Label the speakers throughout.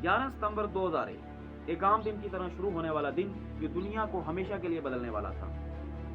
Speaker 1: 11 सितंबर 2001 एक आम दिन की तरह शुरू होने वाला दिन जो दुनिया को हमेशा के लिए बदलने वाला था।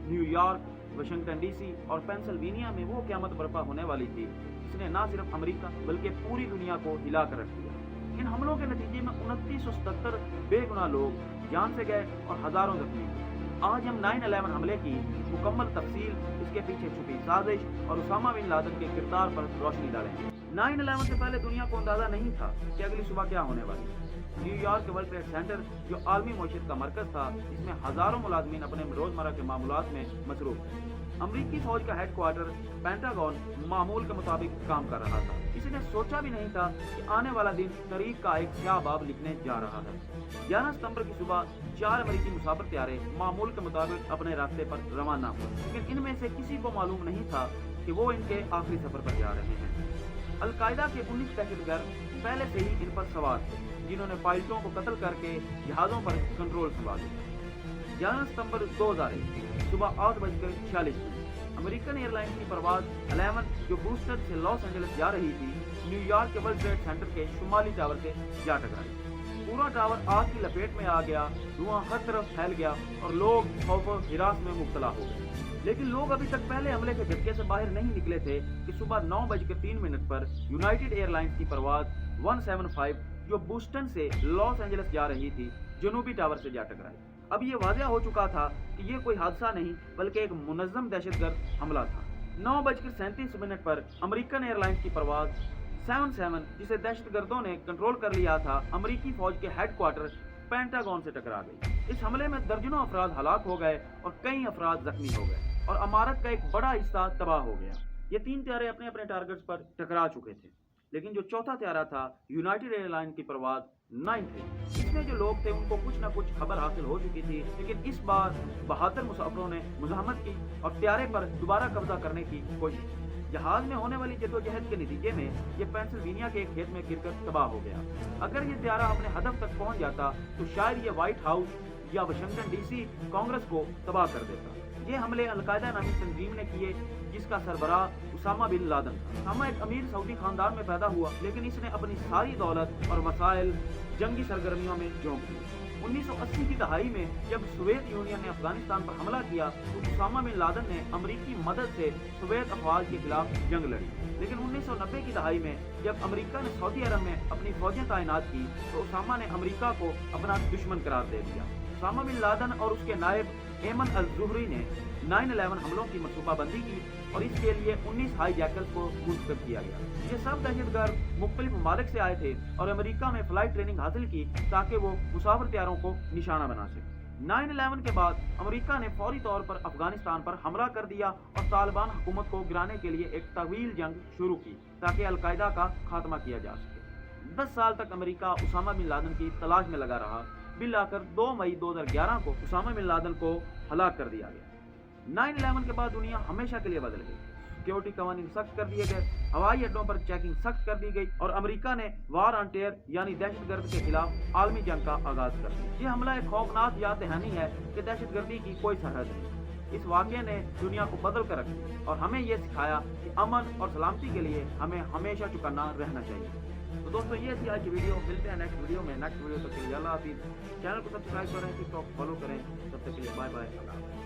Speaker 1: न्यूयॉर्क, वाशिंगटन डीसी और पेंसिल्वेनिया में वो क़यामत बर्पा होने वाली थी जिसने न सिर्फ अमेरिका बल्कि पूरी दुनिया को हिला कर रख दिया। इन हमलों के नतीजे में 2977 बेगुनाह लोग जान से गए और हजारों जख्मी हुए। आज हम 9/11 हमले की मुकम्मल तफसील, इसके पीछे छुपी साजिश और उसामा बिन लादेन के किरदार पर रोशनी डालेंगे। 9/11 से पहले दुनिया को अंदाजा नहीं था कि अगली सुबह क्या होने वाली है। न्यूयॉर्क के वर्ल्ड ट्रेड सेंटर जो आलमी मईशत का मरकज था, इसमें हजारों मुलाजमीन अपने रोजमर्रा के मामूलात में मसरूफ थे। अमरीकी फौज का हेडक्वार्टर पेंटागन मामूल के मुताबिक काम कर रहा था। किसी ने सोचा भी नहीं था कि आने वाला दिन तारीख का एक स्याह बाब लिखने जा रहा है। 11 सितंबर की सुबह 4 अमरीकी मुसाफिर त्यारे मामूल के मुताबिक अपने रास्ते पर रवाना हुए, लेकिन इनमें से किसी को मालूम नहीं था कि वो इनके आखिरी सफर पर जा रहे हैं। अलकायदा के 19 दहशतगर्द पहले से ही इन पर सवार थे, जिन्होंने पायलटों को कत्ल करके जहाजों पर कंट्रोल संभाले। 11 सितंबर 2001 सुबह 8:46 अमेरिकन एयरलाइंस की परवाज 11 जो बूस्टन से लॉस एंजलिस जा रही थी, न्यूयॉर्क के वर्ल्ड ट्रेड सेंटर के शुमाली टावर से जा टकराई। पूरा टावर आग की लपेट में आ गया, धुआं हर तरफ फैल गया और लोग खौफ और हिरास में मुब्तला हो गए। लेकिन लोग अभी तक पहले हमले के झटके से बाहर नहीं निकले थे कि सुबह 9:03 पर यूनाइटेड एयरलाइंस की परवाज 175 जो बूस्टन से लॉस एंजलिस जा रही थी, जनूबी टावर से जा टकराई। अब ये वाज़ेह हो चुका था कि ये कोई हादसा नहीं बल्कि एक मुनज़्ज़म दहशतगर्द हमला था। 9:37 पर अमेरिकन एयरलाइंस की परवाज 77 जिसे दहशतगर्दों ने कंट्रोल कर लिया था, अमेरिकी फौज के हेडक्वार्टर पेंटागन से टकरा गई। इस हमले में दर्जनों अफराद हलाक हो गए और कई अफराद जख्मी हो गए और इमारत का एक बड़ा हिस्सा तबाह हो गया। ये 3 त्यारे अपने अपने टारगेट्स पर टकरा चुके थे, लेकिन जो चौथा त्यारा था यूनाइटेड एयरलाइन की परवाज 9 थी। इसमें जो लोग थे उनको कुछ न कुछ खबर हासिल हो चुकी थी, लेकिन इस बार 72 मुसाफिरों ने मुज़ाहमत की और त्यारे पर दोबारा कब्जा करने की कोशिश की। जहाज में होने वाली जद्दोजहद के नतीजे में ये पेंसिल्वेनिया के एक खेत में गिरकर तबाह हो गया। अगर ये त्यारा अपने हदफ तक पहुंच जाता तो शायद ये व्हाइट हाउस या वाशिंगटन डीसी कांग्रेस को तबाह कर देता। ये हमले अलकायदा नामी तंजीम ने किए जिसका सरबराह उसामा बिन लादेन था। उसामा एक अमीर सऊदी खानदान में पैदा हुआ, लेकिन इसने अपनी सारी दौलत और वसाइल जंगी सरगर्मियों में झोंक दी। 1980 की दहाई में जब सोवियत यूनियन ने अफगानिस्तान पर हमला किया तो उसामा बिन लादेन ने अमरीकी मदद से सोवियत अफवाज के खिलाफ जंग लड़ी। लेकिन 1990 की दहाई में जब अमेरिका ने सऊदी अरब में अपनी फौजें तैनात की तो उसामा ने अमेरिका को अपना दुश्मन करार दे दिया। उसामा बिन लादेन और उसके नायब एमन अल-ज़ुहरी ने 9/11 हमलों की मनसूबाबंदी की और इसके लिए 19 हाईजैकर्स को मुंतखब किया गया। ये सब दहशतगर्द मुख्तलिफ ममालिक से आए थे और अमेरिका में फ्लाइट ट्रेनिंग हासिल की ताकि वो मुसाफिर त्यारों को निशाना बना सके। 9/11 के बाद अमेरिका ने फौरी तौर पर अफगानिस्तान पर हमला कर दिया और तालिबान हुकूमत को गिराने के लिए एक तवील जंग शुरू की ताकि अलकायदा का खात्मा किया जा सके। 10 साल तक अमेरिका उसामा बिन लादेन की तलाश में लगा रहा। बिल आकर 2 मई 2011 को उसामा बिन लादेन को हलाक कर दिया गया। 9/11 के बाद दुनिया हमेशा के लिए बदल गई। सिक्योरिटी कानून सख्त कर दिए गए, हवाई अड्डों पर चेकिंग सख्त कर दी गई और अमेरिका ने वार ऑन टेरर यानी दहशतगर्द के खिलाफ आलमी जंग का आगाज कर दिया। ये हमला एक खौफनाक याद दहानी है कि दहशतगर्दी की कोई सरहद नहीं। इस वाक़े ने दुनिया को बदल कर रखी और हमें यह सिखाया कि अमन और सलामती के लिए हमें हमेशा चौकन्ना रहना चाहिए। तो दोस्तों ये थी आज की वीडियो। मिलते हैं नेक्स्ट वीडियो में। नेक्स्ट वीडियो तक के लिए अल्लाह हाफिज़। चैनल को सब्सक्राइब करें, टिकटॉक फॉलो करें। तब तक के लिए बाय बाय।